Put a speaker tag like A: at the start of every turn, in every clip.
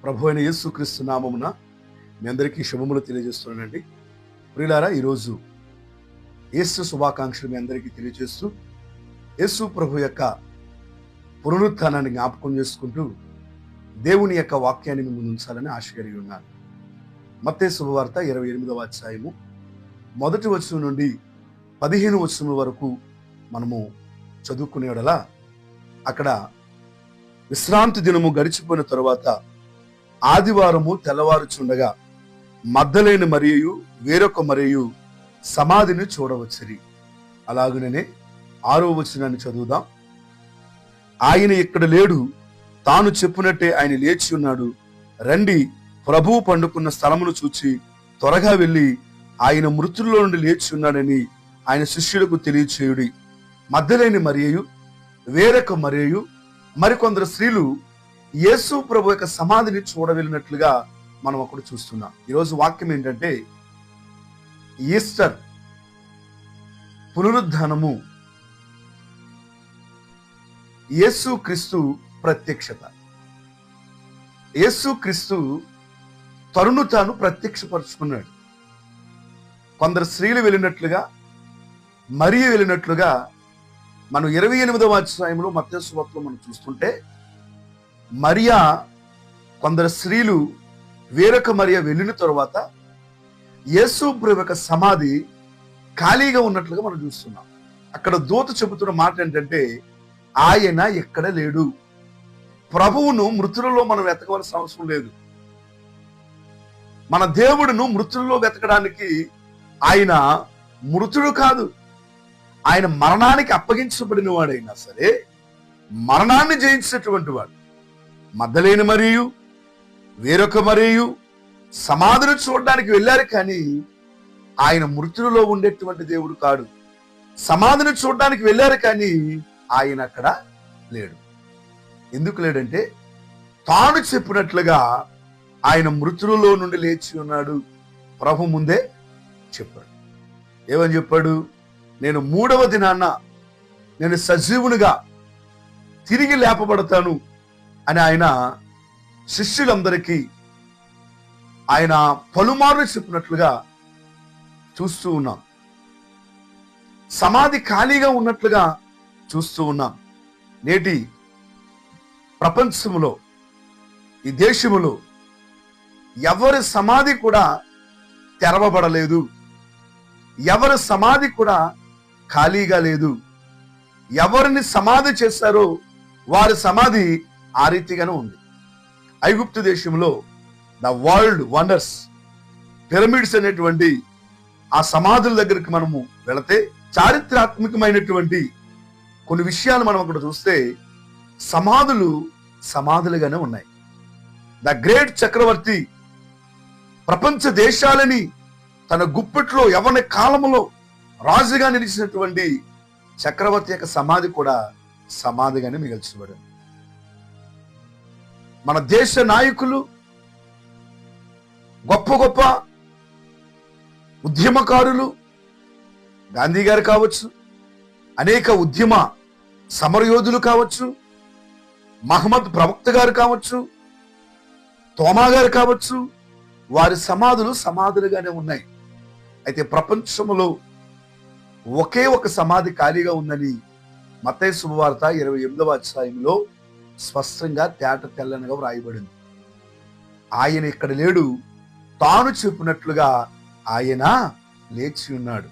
A: ప్రభు అయిన యేసుక్రీస్తు నామమున మీ అందరికీ శుభములు తెలియజేస్తున్నానండి. ప్రియులారా, ఈరోజు యేసు శుభాకాంక్షలు మీ అందరికీ తెలియజేస్తూ యేసు ప్రభు యొక్క పునరుత్థానాన్ని జ్ఞాపకం చేసుకుంటూ దేవుని యొక్క వాక్యాన్ని మీ ముందు ఉంచాలని ఆశ కలిగి ఉన్నాను. మత్తయి శుభవార్త 28వ అధ్యాయము 1వ వచనం నుండి 15వ వచనం వరకు మనము చదువుకునేలా, అక్కడ విశ్రాంతి దినము గడిచిపోయిన తరువాత ఆదివారము తెల్లవారుచుండగా మగ్దలేని మరియు వేరొక మరియు సమాధిని చూడవచ్చిరి. అలాగుననే 6వ వచనాన్ని చదువుదాం. ఆయన ఇక్కడ లేడు, తాను చెప్పినట్టే ఆయన లేచి ఉన్నాడు. రండి, ప్రభువు పండుకున్న స్థలమును చూచి త్వరగా వెళ్ళి ఆయన మృతుల్లో నుండి లేచి ఉన్నాడని ఆయన శిష్యులకు తెలియచేయుడి. మగ్దలేని మరియు వేరొక మరియు మరికొందరు స్త్రీలు యేసు ప్రభు యొక్క సమాధిని చూడవెళ్ళినట్లుగా మనం అక్కడ చూస్తున్నాం. ఈరోజు వాక్యం ఏంటంటే, ఈస్టర్ పునరుద్ధానము యేసు క్రీస్తు ప్రత్యక్షత. యేసు క్రీస్తు తనను తాను ప్రత్యక్షపరుచుకున్నాడు. కొందరు స్త్రీలు వెళ్ళినట్లుగా, మరియ వెళ్ళినట్లుగా మనం 28వ అధ్యాయంలో మత్తయి సువార్తలో మనం చూస్తుంటే, మరియా కొందరు స్త్రీలు వేరొక మరియా వెళ్ళిన తరువాత యేసు ప్రభు యొక్క సమాధి ఖాళీగా ఉన్నట్లుగా మనం చూస్తున్నాం. అక్కడ దూత చెబుతున్న మాట ఏంటంటే, ఆయన ఎక్కడ లేడు. ప్రభువును మృతులలో మనం వెతకవలసిన అవసరం లేదు. మన దేవుడును మృతులలో వెతకడానికి ఆయన మృతుడు కాదు. ఆయన మరణానికి అప్పగించబడిన వాడైనా సరే మరణాన్ని జయించినటువంటి వాడు. మగ్దలేని మరియు వేరొక మరియు సమాధిని చూడడానికి వెళ్ళారు, కానీ ఆయన మృతులలో ఉండేటువంటి దేవుడు కాడు. సమాధిని చూడడానికి వెళ్ళారు, కానీ ఆయన అక్కడ లేడు. ఎందుకు లేడంటే, తాను చెప్పినట్లుగా ఆయన మృతులలో నుండి లేచి ఉన్నాడు. ప్రభు ముందే చెప్పాడు. ఏమని చెప్పాడు? నేను 3వ దినాన నేను సజీవునిగా తిరిగి లేపబడతాను అని ఆయన శిష్యులందరికీ ఆయన పలుమార్లు చెప్పినట్లుగా చూస్తూ ఉన్నాం. సమాధి ఖాళీగా ఉన్నట్లుగా చూస్తూ ఉన్నాం. నేటి ప్రపంచంలో, ఈ దేశములో ఎవరి సమాధి కూడా తెరవబడలేదు. ఎవరి సమాధి కూడా ఖాళీగా లేదు. ఎవరిని సమాధి చేశారో వారి సమాధి ఆ రీతిగానే ఉంది. ఐగుప్తు దేశంలో ద వరల్డ్ వండర్స్ పిరమిడ్స్ అనేటువంటి ఆ సమాధుల దగ్గరికి మనము వెళితే చారిత్రాత్మకమైనటువంటి కొన్ని విషయాలు మనం అక్కడ చూస్తే సమాధులు సమాధులుగానే ఉన్నాయి. ద గ్రేట్ చక్రవర్తి ప్రపంచ దేశాలని తన గుప్పెట్లో యవ్వన కాలంలో రాజుగా నిలిచినటువంటి చక్రవర్తి యొక్క సమాధి కూడా సమాధిగానే మిగిల్చబడింది. మన దేశ నాయకులు, గొప్ప గొప్ప ఉద్యమకారులు, గాంధీ గారు కావచ్చు, అనేక ఉద్యమ సమరయోధులు కావచ్చు, మహమ్మద్ ప్రవక్త గారు కావచ్చు, తోమా గారు కావచ్చు, వారి సమాధులు సమాధులుగానే ఉన్నాయి. అయితే ప్రపంచంలో ఒకే ఒక సమాధి ఖాళీగా ఉందని మత్తయి శుభవార్త 28వ అధ్యాయంలో స్పష్టంగా తేట తెల్లనగా వ్రాయబడింది. ఆయన ఇక్కడ లేడు, తాను చెప్పినట్లుగా ఆయన లేచి ఉన్నాడు.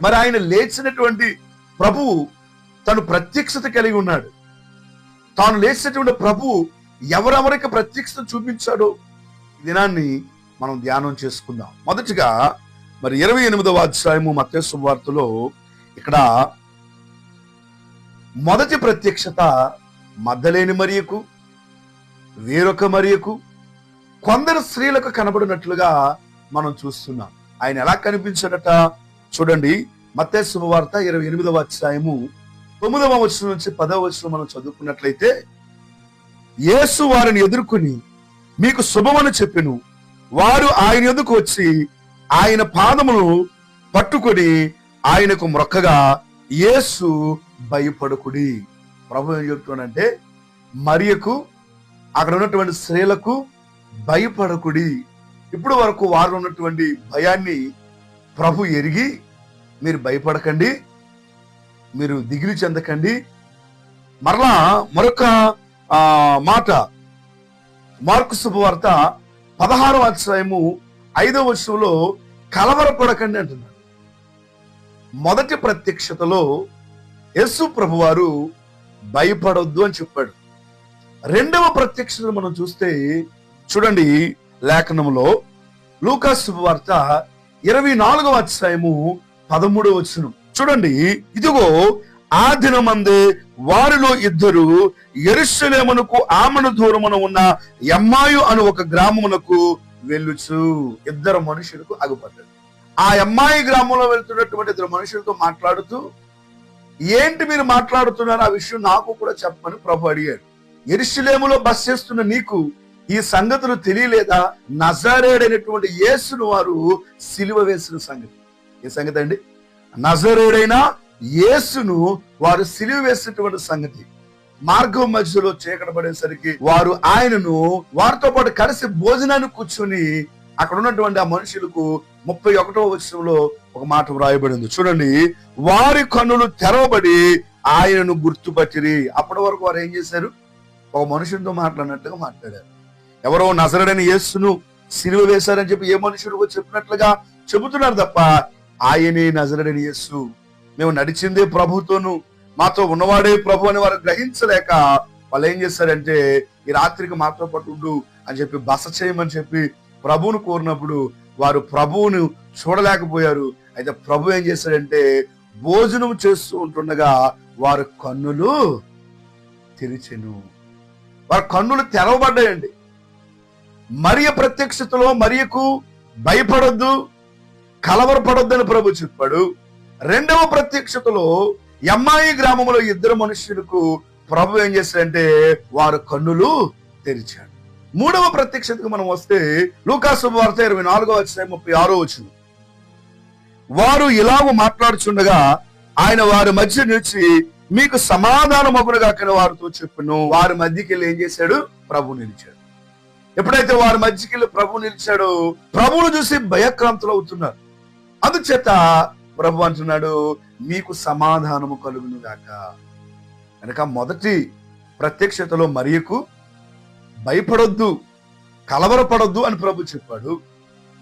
A: మరి ఆయన లేచినటువంటి ప్రభువు తను ప్రత్యక్షత కలిగి ఉన్నాడు. తాను లేచినటువంటి ప్రభువు ఎవరెవరికి ప్రత్యక్షత చూపించాడో ఈ దినాన్ని మనం ధ్యానం చేసుకుందాం. మొదటిగా మరి 28వ అధ్యాయము మత్తయి శుభవార్తలో ఇక్కడ మొదటి ప్రత్యక్షత మగ్దలేని మరియకు, వేరొక మరియకు, కొందరు స్త్రీలకు కనబడినట్లుగా మనం చూస్తున్నాం. ఆయన ఎలా కనిపించాడట చూడండి. మత్తయి శుభవార్త 28వ అధ్యాయము 9వ వచనం నుంచి 10వ వచనం మనం చదువుకున్నట్లయితే, యేసు వారిని ఎదుర్కొని మీకు శుభమని చెప్పెను. వారు ఆయన ఎదుకు వచ్చి ఆయన పాదమును పట్టుకొని ఆయనకు మ్రొక్కగా, యేసు భయపడకుడి. ప్రభు ఏం చెప్తున్నాడంటే, మరియకు, అక్కడ ఉన్నటువంటి స్త్రీలకు, భయపడకుడి. ఇప్పుడు వరకు వారు ఉన్నటువంటి భయాన్ని ప్రభు ఎరిగి మీరు భయపడకండి, మీరు దిగులు చెందకండి. మరలా మరొక మాట మార్కు శుభవార్త 16వ అధ్యాయము 5వ వచనంలో కలవరపడకండి అంటున్నాడు. మొదటి ప్రత్యక్షతలో యేసు ప్రభువారు భయపడొద్దు అని చెప్పాడు. రెండవ ప్రత్యక్షతను మనం చూస్తే చూడండి, లేఖనంలో లూకా శుభవార్త 24వ అధ్యాయము 13వ వచనం చూడండి. ఇదిగో ఆ దినమందే వారిలో ఇద్దరు యెరూషలేమునకు ఆమెను దూరమున ఉన్న ఎమ్మాయు అను ఒక గ్రామమునకు వెళ్ళుచు. ఇద్దరు మనుషులకు అగుపడ్డాడు. ఆ ఎమ్మాయి గ్రామంలో వెళ్తున్నటువంటి ఇద్దరు మనుషులతో మాట్లాడుతూ, ఏంటి మీరు మాట్లాడుతున్నారు, ఆ విషయం నాకు కూడా చెప్పమని ప్రభు అడిగాడు. యెరూషలేములో బస చేస్తున్న నీకు ఈ సంగతులు తెలియలేదా? నజరేయుడైనటువంటి యేసును వారు సిలువ వేసిన సంగతి. ఏ సంగతి అండి? నజరేయుడైన యేసును వారు సిలువ వేసినటువంటి సంగతి. మార్గం మధ్యలో చీకటి పడేసరికి వారు ఆయనను వారితో పాటు కలిసి భోజనాన్ని కూర్చొని అక్కడ ఉన్నటువంటి ఆ మనుషులకు 31వ వచనంలో ఒక మాట వ్రాయబడింది చూడండి. వారి కన్నులు తెరవబడి ఆయనను గుర్తుపట్టిరి. అప్పటి వరకు వారు ఏం చేశారు? ఒక మనుషులతో మాట్లాడినట్టుగా మాట్లాడారు. ఎవరో నజరేయుడైన యేసును సిలువ వేశారని చెప్పి ఏ మనుషుడు చెప్పినట్లుగా చెబుతున్నారు తప్ప ఆయనే నజరేయుడైన యేసు, మేము నడిచిందే ప్రభుతోను, మాతో ఉన్నవాడే ప్రభు అని వారు గ్రహించలేక వాళ్ళు ఏం చేశారంటే, ఈ రాత్రికి మాతో పాటు ఉండు అని చెప్పి బస చేయమని చెప్పి ప్రభువును కోరినప్పుడు వారు ప్రభువును చూడలేకపోయారు. అయితే ప్రభు ఏం చేశాడంటే, భోజనం చేస్తూ ఉంటుండగా వారి కన్నులు తెరిచెను. వారి కన్నులు తెరవబడ్డాయండి. మరియ ప్రత్యక్షతలో మరియకు భయపడొద్దు, కలవరపడొద్దు అని ప్రభు చెప్పాడు. రెండవ ప్రత్యక్షతలో ఎమ్మాయి గ్రామంలో ఇద్దరు మనుషులకు ప్రభు ఏం చేశాడంటే, వారు కన్నులు తెరిచాడు. మూడవ ప్రత్యక్షతకు మనం వస్తే లూకా శుభవార్త 24వ అధ్యాయం 36వ వచనం. వారు ఇలాగ మాట్లాడుచుండగా ఆయన వారి మధ్య నిలిచి మీకు సమాధానమగునుగా కని వారితో చెప్పును. వారి మధ్యకి వెళ్ళి ఏం చేశాడు? ప్రభు నిలిచాడు. ఎప్పుడైతే వారి మధ్యకి వెళ్ళి ప్రభు నిలిచాడో ప్రభువును చూసి భయక్రాంతులు అవుతున్నారు. అందుచేత ప్రభు అంటున్నాడు, మీకు సమాధానము కలుగును గాక. కనుక మొదటి ప్రత్యక్షతలో మరియకు భయపడొద్దు, కలవరపడొద్దు అని ప్రభు చెప్పాడు.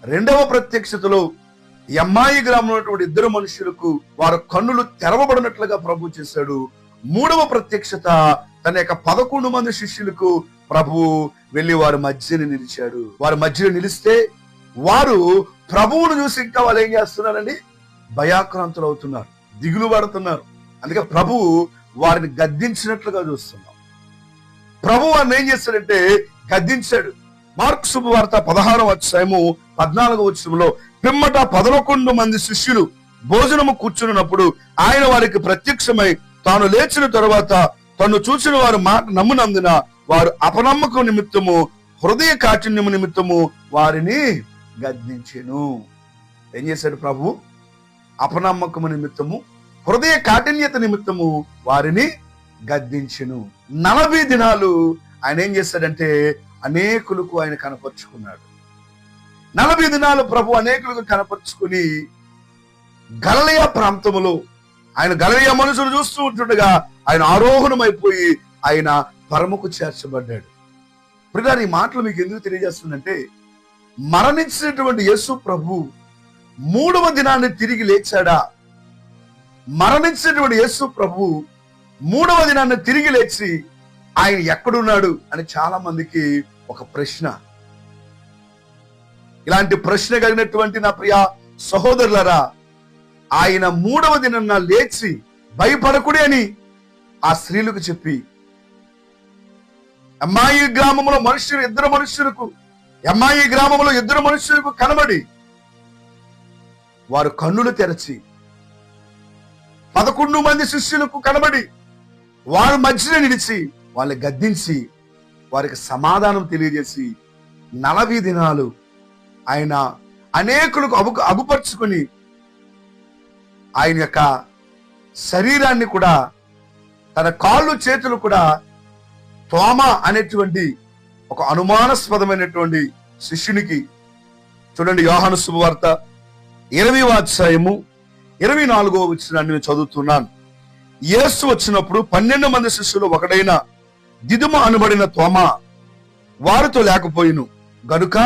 A: రెండవ ప్రత్యక్షతలో ఎమ్మాయి గ్రామంలో ఉన్నటువంటి ఇద్దరు మనుషులకు వారి కన్నులు తెరవబడినట్లుగా ప్రభు చేశాడు. మూడవ ప్రత్యక్షత తన యొక్క 11 మంది శిష్యులకు ప్రభు వెళ్లి వారి మధ్యని నిలిచాడు. వారి మధ్యలో నిలిస్తే వారు ప్రభువును చూసి ఇంకా వాళ్ళు ఏం చేస్తున్నారండి? భయాక్రాంతులు అవుతున్నారు, దిగులు పడుతున్నారు. అందుకే ప్రభువు వారిని గద్దించినట్లుగా చూస్తున్నాం. ప్రభు వారిని ఏం చేశాడంటే గద్దించాడు. మార్కు శుభవార్త 16వ అధ్యాయము 14వ వచనంలో పిమ్మట 11 మంది శిష్యులు భోజనము కూర్చున్నప్పుడు ఆయన వారికి ప్రత్యక్షమై తాను లేచిన తరువాత తను చూసిన వారు మాట నమ్మునందున వారు అపనమ్మకం నిమిత్తము హృదయ కాఠిన్యము నిమిత్తము వారిని గద్దించెను. ఏం చేశాడు ప్రభు? అపనమ్మకము నిమిత్తము హృదయ కాఠిన్యత నిమిత్తము వారిని గద్దించెను. 40 దినాలు ఆయన ఏం చేశాడంటే అనేకులకు ఆయన కనపరుచుకున్నాడు. 40 దినాలు ప్రభు అనేకులకు కనపరుచుకుని గలిలయ ప్రాంతములో ఆయన గలిలయ మనుషులు చూస్తూ ఉంటుండగా ఆయన ఆరోహణమైపోయి ఆయన పరముకు చేర్చబడ్డాడు. ప్రియులారా, ఈ మాటలు మీకు ఎందుకు తెలియజేస్తుందంటే, మరణించినటువంటి యేసు ప్రభు 3వ దినాన్ని తిరిగి లేచాడా? మరణించినటువంటి యేసు ప్రభు 3వ దినాన్ని తిరిగి లేచి ఆయన ఎక్కడున్నాడు అని చాలా మందికి ఒక ప్రశ్న. ఇలాంటి ప్రశ్న కలిగినటువంటి నా ప్రియ సహోదరులరా, ఆయన 3వ దినాన్న లేచి భయపడకుడి అని ఆ స్త్రీలకు చెప్పి, ఎమ్మాయి గ్రామంలో ఇద్దరు మనుషులకు కనబడి వారు కన్నులు తెరచి 11 మంది శిష్యులకు కనబడి వారి మధ్యలో నిలిచి వాళ్ళని గద్దించి వారికి సమాధానం తెలియజేసి 40 దినాలు ఆయన అనేకులకు అగుపరుచుకుని ఆయన యొక్క శరీరాన్ని కూడా, తన కాళ్ళు చేతులు కూడా తోమ అనేటువంటి ఒక అనుమానాస్పదమైనటువంటి శిష్యునికి, చూడండి యోహాను శుభవార్త 20వ అధ్యాయము 24వ వచనాన్ని నేను చదువుతున్నాను. యేసు వచ్చినప్పుడు 12 మంది శిష్యులు ఒకడైన దిదుమ అనబడిన తోమా వారితో లేకపోయిను గనుక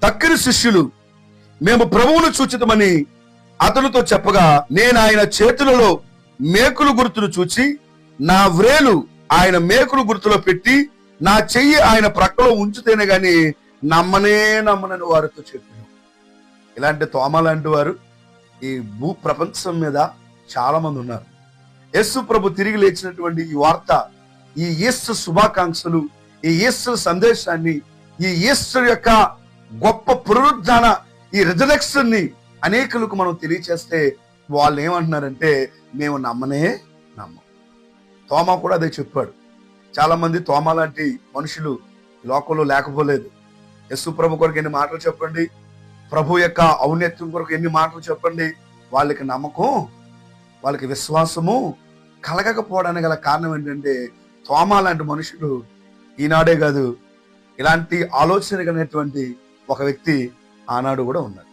A: తక్కిన శిష్యులు మేము ప్రభువును చూచితమని అతనితో చెప్పగా, నేను ఆయన చేతులలో మేకులు గుర్తును చూచి నా వ్రేలు ఆయన మేకులు గుర్తులో పెట్టి నా చెయ్యి ఆయన ప్రక్కలో ఉంచితేనే గాని నమ్మనని వారితో చెప్పాను. ఇలాంటి తోమ లాంటి వారు ఈ భూ ప్రపంచం మీద చాలా మంది ఉన్నారు. యేసు ప్రభు తిరిగి లేచినటువంటి ఈ వార్త, ఈ ఈస్టర్ శుభాకాంక్షలు, ఈ ఈస్టర్ సందేశాన్ని, ఈ ఈస్టర్ యొక్క గొప్ప పునరుద్ధాన, ఈ రిజరెక్షన్ ని అనేకులకు మనం తెలియచేస్తే వాళ్ళు ఏమంటున్నారంటే, మేము నమ్మనే నమ్మం. తోమా కూడా అదే చెప్పాడు. చాలా మంది తోమా లాంటి మనుషులు లోకంలో లేకపోలేదు. యేసు ప్రభు కొరకు ఎన్ని మాటలు చెప్పండి, ప్రభు యొక్క ఔన్నత్యం కొరకు ఎన్ని మాటలు చెప్పండి, వాళ్ళకి నమ్మకం, వాళ్ళకి విశ్వాసము కలగకపోవడానికి గల కారణం ఏంటంటే, తోమా లాంటి మనుషులు ఈనాడే కాదు, ఇలాంటి ఆలోచన కలిగినటువంటి ఒక వ్యక్తి ఆనాడు కూడా ఉన్నాడు.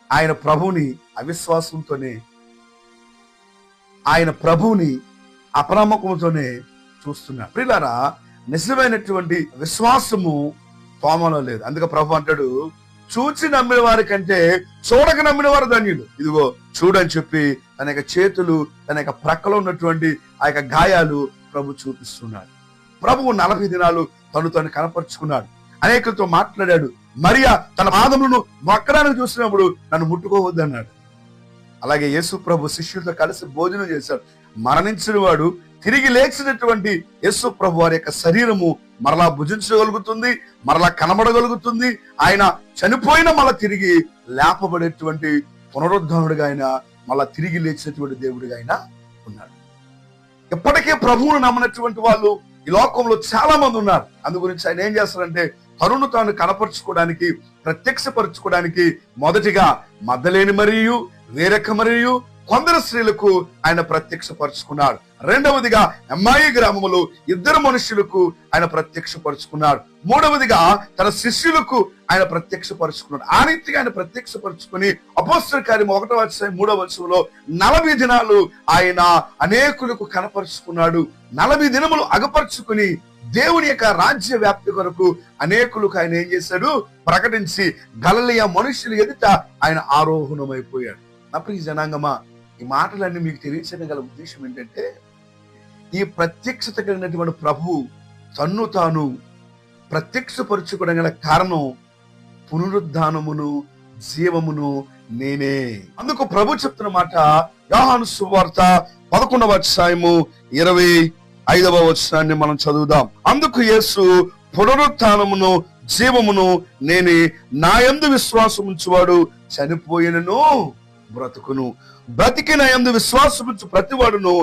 A: ఆయన ప్రభువుని అవిశ్వాసంతోనే, ఆయన ప్రభువుని అపనమ్మకంతోనే చూస్తున్నాడు. ప్రియులారా, నిజమైనటువంటి విశ్వాసము తోమలో లేదు. అందుకే ప్రభు అంటాడు, చూచి నమ్మిన వారి కంటే చూడక నమ్మిన వారు ధన్యులు. ఇదిగో చూడని చెప్పి తన యొక్క చేతులు, తన యొక్క ప్రక్కలో ఉన్నటువంటి ఆ యొక్క గాయాలు ప్రభు చూపిస్తున్నాడు. ప్రభువు 40 దినాలు తను కనపరుచుకున్నాడు, అనేకులతో మాట్లాడాడు. మరియా తన పాదములను మొక్కడానికి చూసినప్పుడు నన్ను ముట్టుకోవద్దు అన్నాడు. అలాగే యేసు ప్రభు శిష్యులతో కలిసి భోజనం చేశాడు. మరణించిన వాడు తిరిగి లేచినటువంటి యేసు ప్రభు వారి యొక్క శరీరము మరలా భుజించగలుగుతుంది, మరలా కనబడగలుగుతుంది. ఆయన చనిపోయిన మళ్ళా తిరిగి లేపబడేటువంటి పునరుద్ధరణుడిగా ఆయన, మళ్ళా తిరిగి లేచినటువంటి దేవుడిగా ఆయన ఉన్నాడు. ఇప్పటికే ప్రభువును నమ్మనటువంటి వాళ్ళు ఈ లోకంలో చాలా మంది ఉన్నారు. అందు గురించి ఆయన ఏం చేస్తారంటే, తనను తాను కనపరుచుకోవడానికి, ప్రత్యక్షపరచుకోవడానికి మొదటిగా మగ్దలేని మరియు వేరొక మరియు కొందరు స్త్రీలకు ఆయన ప్రత్యక్షపరుచుకున్నాడు. రెండవదిగా ఎమ్మాయి గ్రామములో 2 మనుషులకు ఆయన ప్రత్యక్షపరుచుకున్నాడు. మూడవదిగా తన శిష్యులకు ఆయన ప్రత్యక్షపరుచుకున్నాడు. ఆ రీతిగా ఆయన ప్రత్యక్షపరుచుకుని అపోస్తల కార్యం 1వ అధ్యాయం 3వ వచనంలో 40 దినాలు ఆయన అనేకులకు కనపరుచుకున్నాడు. 40 దినములు అగపరుచుకుని దేవుని యొక్క రాజ్య వ్యాప్తి కొరకు అనేకులకు ఆయన ఏం చేశాడు, ప్రకటించి గలిలయ మనుషులు ఎదుట ఆయన ఆరోహణమైపోయాడు. నా ప్రియ జనాంగమా, ఈ మాటలన్నీ మీకు తెలియచేయడం గల ఉద్దేశం ఏంటంటే, ఈ ప్రత్యక్షత కలిగినటువంటి ప్రభు తన్ను తాను ప్రత్యక్షపరుచుకోవడం గల కారణం పునరుద్ధానమును జీవమును నేనే. అందుకు ప్రభు చెప్తున్న మాట యోహాను సువార్త 11వ అధ్యాయము 25వ వచనాన్ని మనం చదువుదాం. అందుకు యేసు, పునరుత్థానమును జీవమును నేనే, నా యందు విశ్వాసం ఉంచువాడు చనిపోయినను బ్రతుకును, బ్రతికి నా యందు విశ్వాసం ఉంచు ప్రతివాడును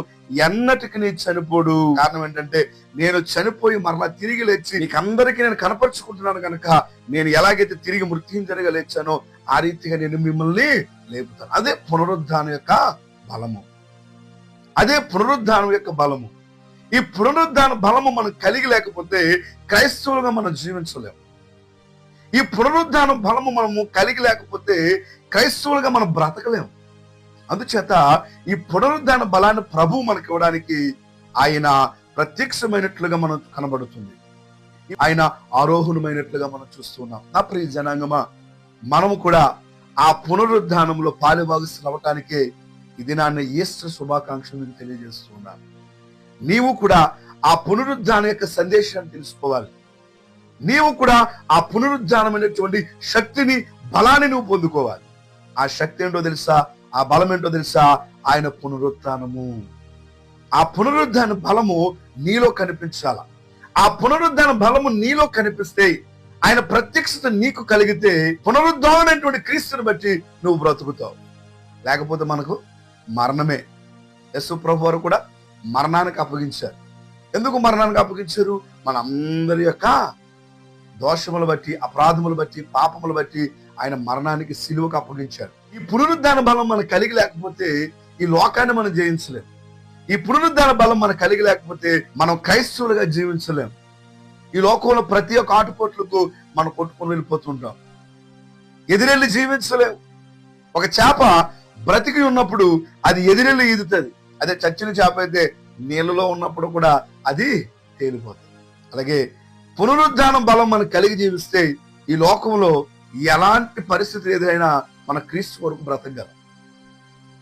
A: ఎన్నటికి చనిపోడు. కారణం ఏంటంటే, నేను చనిపోయి మరలా తిరిగి లేచి నీకందరికీ నేను కనపరుచుకుంటున్నాను కనుక, నేను ఎలాగైతే తిరిగి మృత్యుంజనగా లేచానో ఆ రీతిగా నేను మిమ్మల్ని లేపుతాను. అదే పునరుద్ధానం యొక్క బలము, అదే పునరుద్ధానం యొక్క బలము. ఈ పునరుద్ధాన బలము మనం కలిగి లేకపోతే క్రైస్తవులుగా మనం జీవించలేము. ఈ పునరుద్ధాన బలము మనము కలిగి లేకపోతే క్రైస్తవులుగా మనం బ్రతకలేము. అందుచేత ఈ పునరుద్ధాన బలాన్ని ప్రభు మనకి ఇవ్వడానికి ఆయన ప్రత్యక్షమైనట్లుగా మనం కనబడుతుంది, ఆయన ఆరోహణమైనట్లుగా మనం చూస్తున్నాం. నా ప్రియ జనాంగమా, మనము కూడా ఆ పునరుద్ధానంలో పాలుభాగస్తులు అవ్వటానికే ఈ దినాన్ని ఈస్టర్ శుభాకాంక్షలు తెలియజేస్తున్నాను. నీవు కూడా ఆ పునరుద్ధానం యొక్క సందేశాన్ని తెలుసుకోవాలి. నీవు కూడా ఆ పునరుద్ధానమైనటువంటి శక్తిని, బలాన్ని నువ్వు పొందుకోవాలి. ఆ శక్తి ఏంటో తెలుసా, ఆ బలం ఏంటో తెలుసా? ఆయన పునరుత్థానము. ఆ పునరుద్ధాన బలము నీలో కనిపించాల. ఆ పునరుద్ధాన బలము నీలో కనిపిస్తే, ఆయన ప్రత్యక్షత నీకు కలిగితే, పునరుద్ధానమైనటువంటి క్రీస్తుని బట్టి నువ్వు బ్రతుకుతావు. లేకపోతే మనకు మరణమే. యేసు ప్రభు వారు కూడా మరణానికి అప్పగించారు. ఎందుకు మరణానికి అప్పగించారు? మనందరి యొక్క దోషములు బట్టి, అపరాధములు బట్టి, పాపములు బట్టి ఆయన మరణానికి సిలువకు అప్పగించారు. ఈ పునరుద్ధాన బలం మనకు కలిగి లేకపోతే ఈ లోకాన్ని మనం జయించలేం. ఈ పునరుద్ధాన బలం మనకు కలిగి లేకపోతే మనం క్రైస్తవులుగా జీవించలేం. ఈ లోకంలో ప్రతి ఒక్క ఆటుపోట్లకు మనం కొట్టుకొని వెళ్ళిపోతుంటాం. ఎదిరెళ్ళి జీవించలేము. ఒక చేప బ్రతికి ఉన్నప్పుడు అది ఎదిరెళ్ళి ఈదుతుంది. అదే చచ్చిన చేప అయితే నీళ్ళలో ఉన్నప్పుడు కూడా అది తేలిపోతుంది. అలాగే పునరుద్ధానం బలం మనం కలిగి జీవిస్తే ఈ లోకంలో ఎలాంటి పరిస్థితి ఎదురైనా మన క్రీస్తు కొరకు బ్రతకగలం.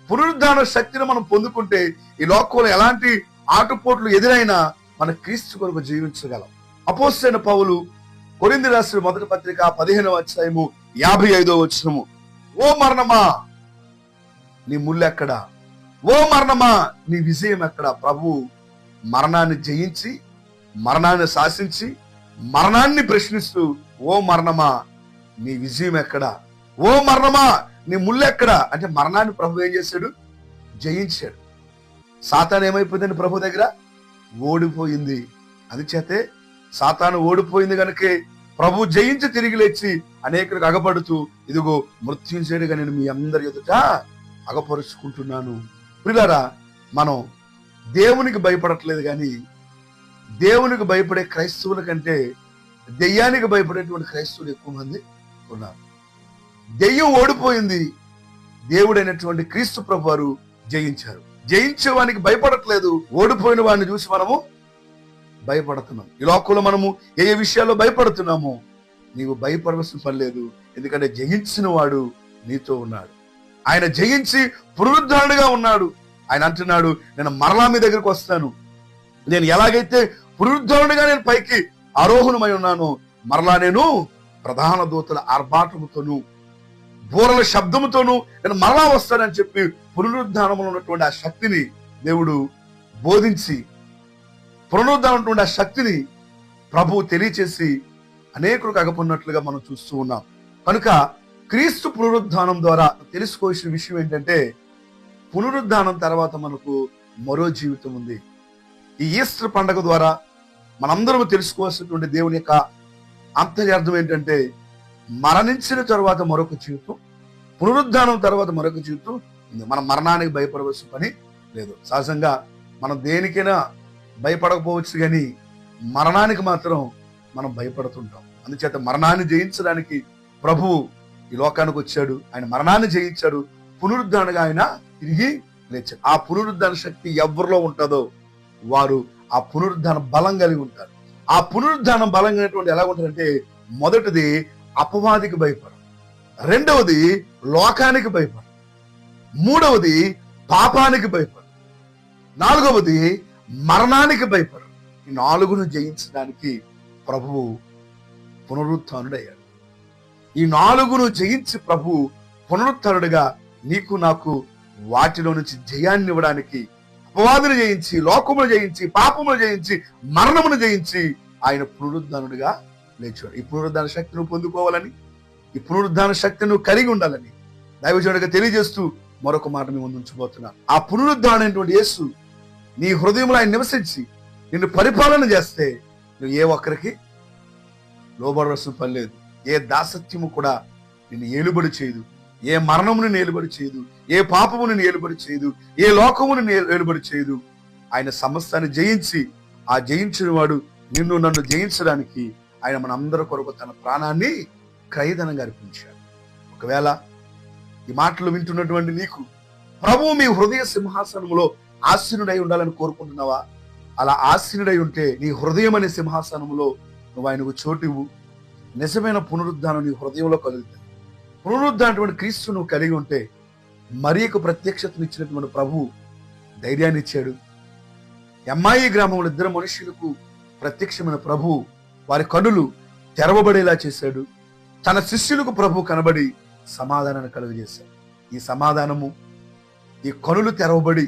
A: పునరుద్ధాన శక్తిని మనం పొందుకుంటే ఈ లోకంలో ఎలాంటి ఆటుపోట్లు ఎదురైనా మన క్రీస్తు కొరకు జీవించగలం. అపోస్తలుడైన పౌలు కొరింథీ రాసిన మొదటి పత్రిక 15వ అధ్యాయము 55వ వచనము, ఓ మరణమా నీ ముల్లెక్కడా, ఓ మరణమా నీ విజయం ఎక్కడా? ప్రభు మరణాన్ని జయించి, మరణాన్ని శాసించి, మరణాన్ని ప్రశ్నిస్తూ, ఓ మరణమా నీ విజయం ఎక్కడా, ఓ మరణమా నీ ముల్లెక్కడా అంటే మరణాన్ని ప్రభు ఏం చేశాడు? జయించాడు. సాతాను ఏమైపోయిందని ప్రభు దగ్గర ఓడిపోయింది. అందుచేతే సాతాను ఓడిపోయింది కనుకే ప్రభు జయించి తిరిగి లేచి అనేకులకు అగపడుతూ, ఇదిగో మృత్యుంజయుడిగా నేను మీ అందరి ఎదుట అగపరుచుకుంటున్నాను. ప్రియులారా, మనం దేవునికి భయపడట్లేదు, కానీ దేవునికి భయపడే క్రైస్తవుల కంటే దెయ్యానికి భయపడేటువంటి క్రైస్తవులు ఎక్కువ మంది ఉన్నారు. దెయ్యం ఓడిపోయింది, దేవుడైనటువంటి క్రీస్తు ప్రభు వారు జయించారు. జయించే వానికి భయపడట్లేదు, ఓడిపోయిన వాడిని చూసి మనము భయపడుతున్నాం. ఈ లోకంలో మనము ఏ విషయాల్లో భయపడుతున్నామో నీవు భయపడవలసిన పని లేదు. ఎందుకంటే జయించిన వాడు నీతో ఉన్నాడు. ఆయన జయించి పునరుద్ధరణగా ఉన్నాడు. ఆయన అంటున్నాడు, నేను మరలా మీ దగ్గరికి వస్తాను. నేను ఎలాగైతే పునరుద్ధరణగా నేను పైకి ఆరోహణమై ఉన్నాను, మరలా నేను ప్రధాన దూతల ఆర్భాటముతోను బూరల శబ్దముతోను నేను మరలా వస్తానని చెప్పి పునరుద్ధానంలో ఉన్నటువంటి ఆ శక్తిని దేవుడు బోధించి, పునరుద్ధానం ఉన్నటువంటి ఆ శక్తిని ప్రభువు తెలియచేసి అనేకులకు అగపడినట్లుగా మనం చూస్తూ ఉన్నాం. కనుక క్రీస్తు పునరుద్ధానం ద్వారా తెలుసుకోవాల్సిన విషయం ఏంటంటే, పునరుద్ధానం తర్వాత మనకు మరో జీవితం ఉంది. ఈ ఈస్టర్ పండుగ ద్వారా మనందరం తెలుసుకోవాల్సినటువంటి దేవుని యొక్క అంతర్యార్థం ఏంటంటే, మరణించిన తర్వాత మరొక జీవితం, పునరుద్ధానం తర్వాత మరొక జీవితం ఉంది. మనం మరణానికి భయపడవలసిన పని లేదు. సహజంగా మనం దేనికైనా భయపడకపోవచ్చు, కానీ మరణానికి మాత్రం మనం భయపడుతుంటాం. అందుచేత మరణాన్ని జయించడానికి ప్రభువు ఈ లోకానికి వచ్చాడు. ఆయన మరణాన్ని జయించాడు, పునరుద్ధానంగా ఆయన తిరిగి లేచాడు. ఆ పునరుద్ధాన శక్తి ఎవరిలో ఉంటుందో వారు ఆ పునరుద్ధాన బలం కలిగి ఉంటారు. ఆ పునరుద్ధానం బలం కలిగినటువంటి ఎలా ఉంటుందంటే, మొదటిది అపవాదికి భయపడరు, రెండవది లోకానికి భయపడరు, మూడవది పాపానికి భయపడరు, నాలుగవది మరణానికి భయపడరు. ఈ నాలుగును జయించడానికి ప్రభువు పునరుత్థానుడయ్యాడు. ఈ నాలుగును జయించి ప్రభువు పునరుత్థానుడిగా నీకు నాకు వాటిలో నుంచి జయాన్ని ఇవ్వడానికి, అపవాదును జయించి, లోకమును జయించి, పాపమును జయించి, మరణమును జయించి ఆయన పునరుద్ధానుడిగా లేచాడు. ఈ పునరుద్ధాన శక్తి నువ్వు పొందుకోవాలని, ఈ పునరుద్ధాన శక్తి నువ్వు కలిగి ఉండాలని దైవజనుడిగా తెలియజేస్తూ మరొక మాట మీ ముందు ఉంచబోతున్నాను. ఆ పునరుద్ధానమైనటువంటి యేసు నీ హృదయంలో ఆయన నివసించి నిన్ను పరిపాలన చేస్తే నువ్వు ఏ ఒక్కరికి లోబడవలసిన పని లేదు. ఏ దాసత్యము కూడా నిన్ను ఏలుబడి చేయదు, ఏ మరణమును ఏలుబడి చేయదు, ఏ పాపమును ఏలుబడి చేయదు, ఏ లోకమును ఏలుబడి చేయదు. ఆయన సమస్తాన్ని జయించి, ఆ జయించిన వాడు నిన్ను నన్ను జయించడానికి ఆయన మన అందరి కొరకు తన ప్రాణాన్ని క్రయధనంగా అర్పించాడు. ఒకవేళ ఈ మాటలు వింటున్నటువంటి నీకు ప్రభువు మీ హృదయ సింహాసనంలో ఆసీనుడై ఉండాలని కోరుకుంటున్నావా? అలా ఆసీనుడై ఉంటే నీ హృదయం అనే సింహాసనంలో నువ్వు ఆయనకు చోటివు. నిజమైన పునరుద్ధానం నీ హృదయంలో కలుగుతుంది. పునరుద్ధానటువంటి క్రీస్తు నువ్వు కలిగి ఉంటే మరి ఒక ప్రత్యక్షతను ఇచ్చినటువంటి ప్రభు ధైర్యాన్ని ఇచ్చాడు. ఎమ్మాయి గ్రామంలో ఇద్దరు మనుషులకు ప్రత్యక్షమైన ప్రభు వారి కనులు తెరవబడేలా చేశాడు. తన శిష్యులకు ప్రభు కనబడి సమాధానాన్ని కలుగజేశాడు. ఈ సమాధానము, ఈ కనులు తెరవబడి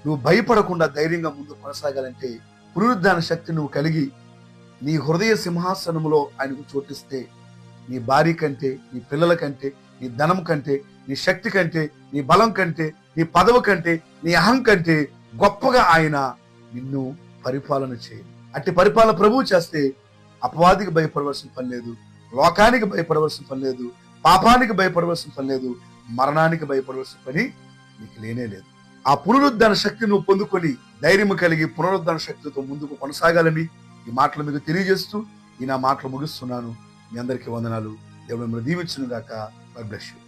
A: నువ్వు భయపడకుండా ధైర్యంగా ముందు కొనసాగాలంటే పునరుద్ధాన శక్తి నువ్వు కలిగి నీ హృదయ సింహాసనములో ఆయనకు చోటిస్తే నీ భార్య కంటే, నీ పిల్లల కంటే, నీ ధనం కంటే, నీ శక్తి కంటే, నీ బలం కంటే, నీ పదవి కంటే, నీ అహం కంటే గొప్పగా ఆయన నిన్ను పరిపాలన చేయాలి. అట్టి పరిపాలన ప్రభువు చేస్తే అపవాదికి భయపడవలసిన పని లేదు, లోకానికి భయపడవలసిన పని లేదు, పాపానికి భయపడవలసిన పని లేదు, మరణానికి భయపడవలసిన పని నీకు లేనే లేదు. ఆ పునరుద్ధాన శక్తి నువ్వు పొందుకొని ధైర్యం కలిగి పునరుద్ధాన శక్తితో ముందుకు కొనసాగాలని ఈ మాటలు మీకు తెలియజేస్తూ ఈ నా మాటలు ముగిస్తున్నాను. మీ అందరికీ వందనాలు. దేవుడు మిమ్మల్ని దీవించును గాక. God bless you.